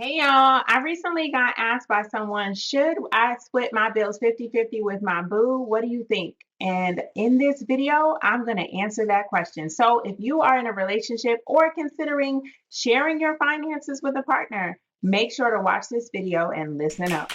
Hey y'all, I recently got asked by someone, should I split my bills 50-50 with my boo? What do you think? And in this video, I'm going to answer that question. So, if you are in a relationship or considering sharing your finances with a partner, make sure to watch this video and listen up.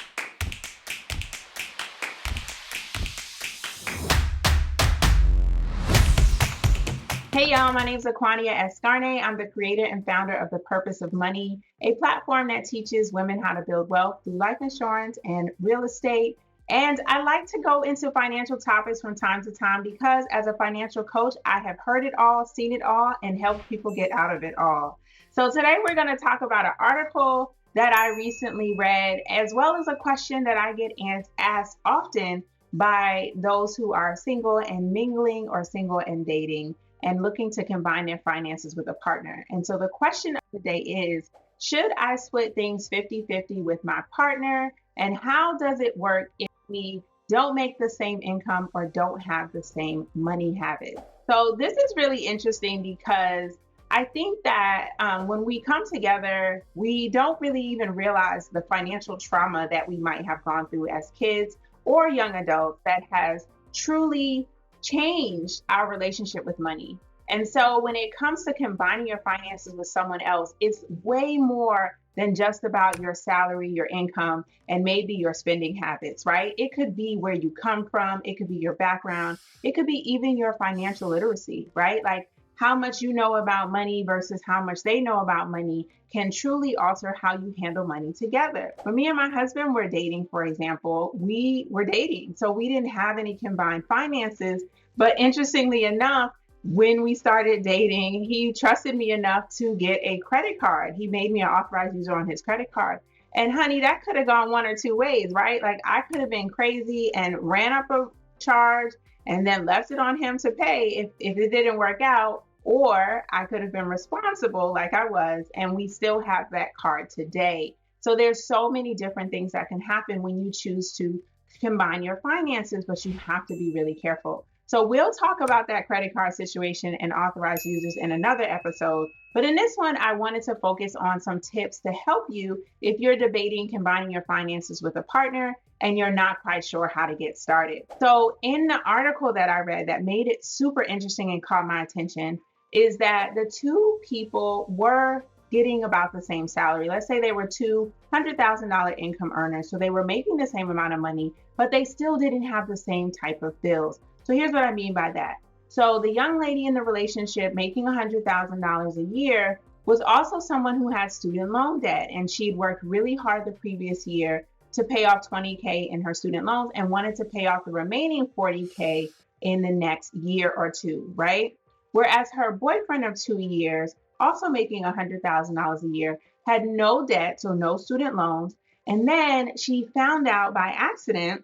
Hey y'all, my name is Aquania Escarne. I'm the creator and founder of The Purpose of Money, a platform that teaches women how to build wealth through life insurance and real estate. And I like to go into financial topics from time to time because as a financial coach, I have heard it all, seen it all, and helped people get out of it all. So today we're going to talk about an article that I recently read, as well as a question that I get asked often by those who are single and mingling or single and dating and looking to combine their finances with a partner. And so the question of the day is, should I split things 50-50 with my partner? And how does it work if we don't make the same income or don't have the same money habits? So this is really interesting because I think that when we come together, we don't really even realize the financial trauma that we might have gone through as kids or young adults that has truly changed our relationship with money. And so when it comes to combining your finances with someone else, it's way more than just about your salary, your income, and maybe your spending habits, right? It could be where you come from, it could be your background, it could be even your financial literacy, right? Like how much you know about money versus how much they know about money can truly alter how you handle money together. When me and my husband were dating, for example, we were dating, so we didn't have any combined finances. But interestingly enough, when we started dating, he trusted me enough to get a credit card. He made me an authorized user on his credit card. And honey, that could have gone one or two ways, right? Like I could have been crazy and ran up a charge and then left it on him to pay if it didn't work out. Or I could have been responsible like I was, and we still have that card today. So there's so many different things that can happen when you choose to combine your finances, but you have to be really careful. So we'll talk about that credit card situation and authorized users in another episode. But in this one, I wanted to focus on some tips to help you if you're debating combining your finances with a partner and you're not quite sure how to get started. So in the article that I read that made it super interesting and caught my attention is that the two people were getting about the same salary. Let's say they were two $100,000 income earners. So they were making the same amount of money, but they still didn't have the same type of bills. So here's what I mean by that. So the young lady in the relationship making $100,000 a year was also someone who had student loan debt, and she'd worked really hard the previous year to pay off 20K in her student loans and wanted to pay off the remaining 40K in the next year or two, right? Whereas her boyfriend of 2 years, also making $100,000 a year, had no debt, so no student loans. And then she found out by accident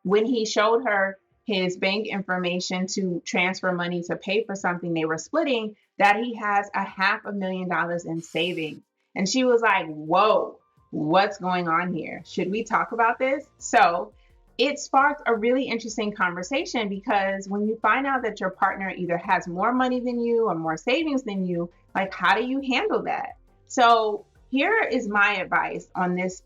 when he showed her his bank information to transfer money to pay for something they were splitting, that he has $500,000 in savings. And she was like, whoa, what's going on here? Should we talk about this? So it sparked a really interesting conversation because when you find out that your partner either has more money than you or more savings than you, like how do you handle that? So here is my advice on this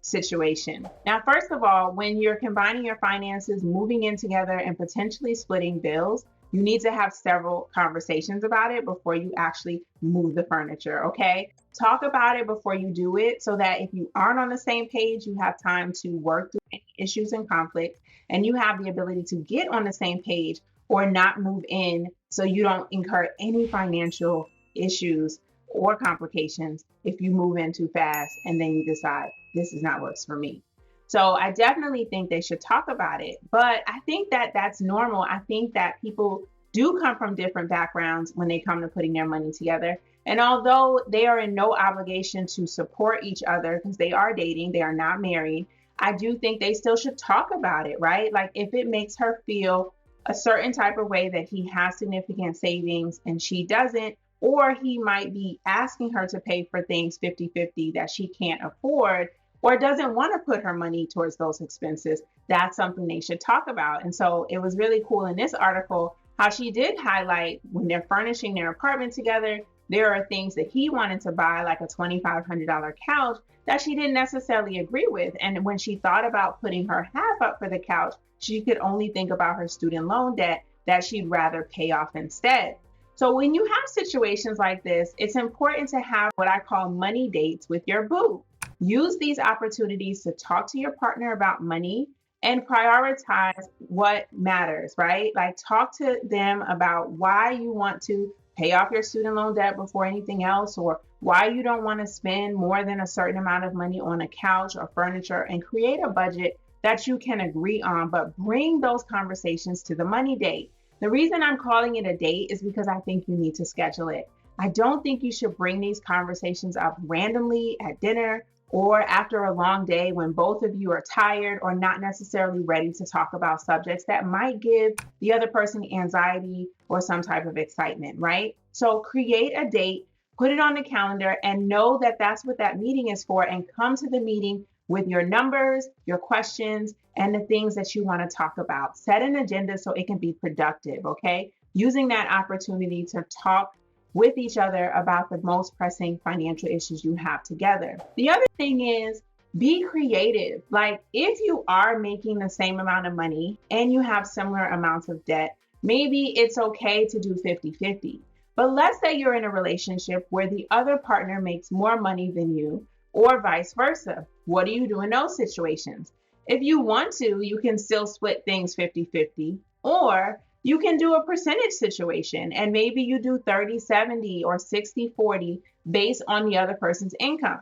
situation. Now, first of all, when you're combining your finances, moving in together, and potentially splitting bills, you need to have several conversations about it before you actually move the furniture, okay? Talk about it before you do it so that if you aren't on the same page, you have time to work through any issues and conflicts, and you have the ability to get on the same page or not move in so you don't incur any financial issues or complications if you move in too fast and then you decide this is not what's for me. So I definitely think they should talk about it, but I think that that's normal. I think that people do come from different backgrounds when they come to putting their money together. And although they are in no obligation to support each other because they are dating, they are not married, I do think they still should talk about it, right? Like if it makes her feel a certain type of way that he has significant savings and she doesn't, or he might be asking her to pay for things 50-50 that she can't afford or doesn't want to put her money towards those expenses, that's something they should talk about. And so it was really cool in this article how she did highlight when they're furnishing their apartment together, there are things that he wanted to buy, like a $2,500 couch, that she didn't necessarily agree with. And when she thought about putting her half up for the couch, she could only think about her student loan debt that she'd rather pay off instead. So when you have situations like this, it's important to have what I call money dates with your boo. Use these opportunities to talk to your partner about money and prioritize what matters, right? Like, talk to them about why you want to pay off your student loan debt before anything else, or why you don't want to spend more than a certain amount of money on a couch or furniture, and create a budget that you can agree on, but bring those conversations to the money date. The reason I'm calling it a date is because I think you need to schedule it. I don't think you should bring these conversations up randomly at dinner or after a long day when both of you are tired or not necessarily ready to talk about subjects that might give the other person anxiety or some type of excitement, right? So create a date, put it on the calendar, and know that that's what that meeting is for, and come to the meeting with your numbers, your questions, and the things that you want to talk about. Set an agenda so it can be productive, okay? Using that opportunity to talk with each other about the most pressing financial issues you have together. The other thing is, be creative. Like, if you are making the same amount of money and you have similar amounts of debt, maybe it's okay to do 50-50. But let's say you're in a relationship where the other partner makes more money than you, or vice versa. What do you do in those situations? If you want to, you can still split things 50-50, or you can do a percentage situation, and maybe you do 30-70 or 60-40 based on the other person's income.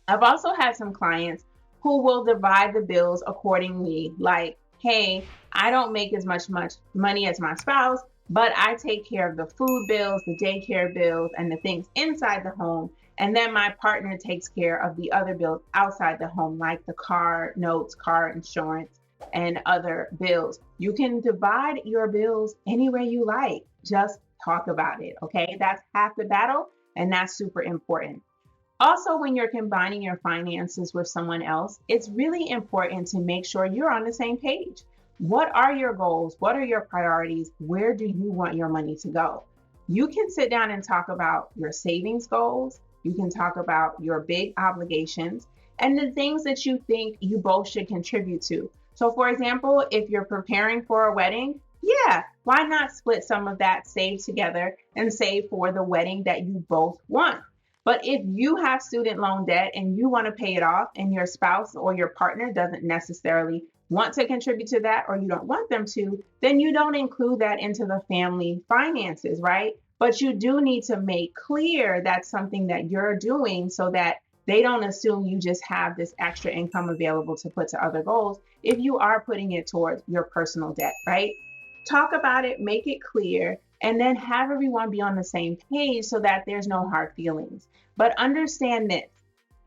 I've also had some clients who will divide the bills accordingly, like, hey, I don't make as much money as my spouse, but I take care of the food bills, the daycare bills, and the things inside the home. And then my partner takes care of the other bills outside the home, like the car notes, car insurance, and other bills. You can divide your bills any way you like. Just talk about it, okay? That's half the battle, and that's super important. Also, when you're combining your finances with someone else, it's really important to make sure you're on the same page. What are your goals? What are your priorities? Where do you want your money to go? You can sit down and talk about your savings goals. You can talk about your big obligations and the things that you think you both should contribute to. So, for example, if you're preparing for a wedding, yeah, why not split some of that, save together, and save for the wedding that you both want? But if you have student loan debt and you want to pay it off, and your spouse or your partner doesn't necessarily want to contribute to that, or you don't want them to, then you don't include that into the family finances, right? But you do need to make clear that's something that you're doing so that they don't assume you just have this extra income available to put to other goals if you are putting it towards your personal debt, right? Talk about it, make it clear, and then have everyone be on the same page so that there's no hard feelings. But understand this.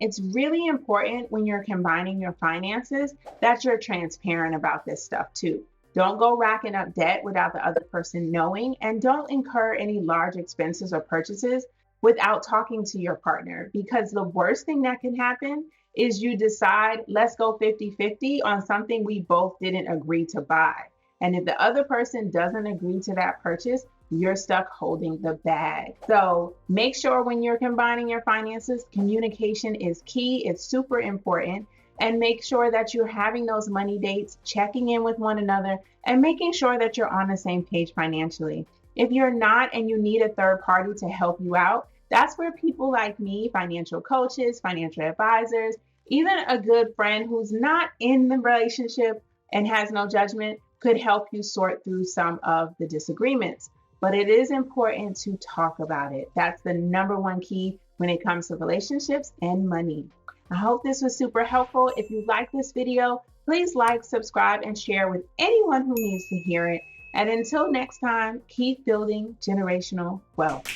It's really important when you're combining your finances that you're transparent about this stuff too. Don't go racking up debt without the other person knowing, and don't incur any large expenses or purchases without talking to your partner, because the worst thing that can happen is you decide, let's go 50-50 on something we both didn't agree to buy. And if the other person doesn't agree to that purchase, you're stuck holding the bag. So make sure when you're combining your finances, communication is key. It's super important. And make sure that you're having those money dates, checking in with one another, and making sure that you're on the same page financially. If you're not and you need a third party to help you out, that's where people like me, financial coaches, financial advisors, even a good friend who's not in the relationship and has no judgment, could help you sort through some of the disagreements. But it is important to talk about it. That's the number one key when it comes to relationships and money. I hope this was super helpful. If you like this video, please like, subscribe, and share with anyone who needs to hear it. And until next time, keep building generational wealth.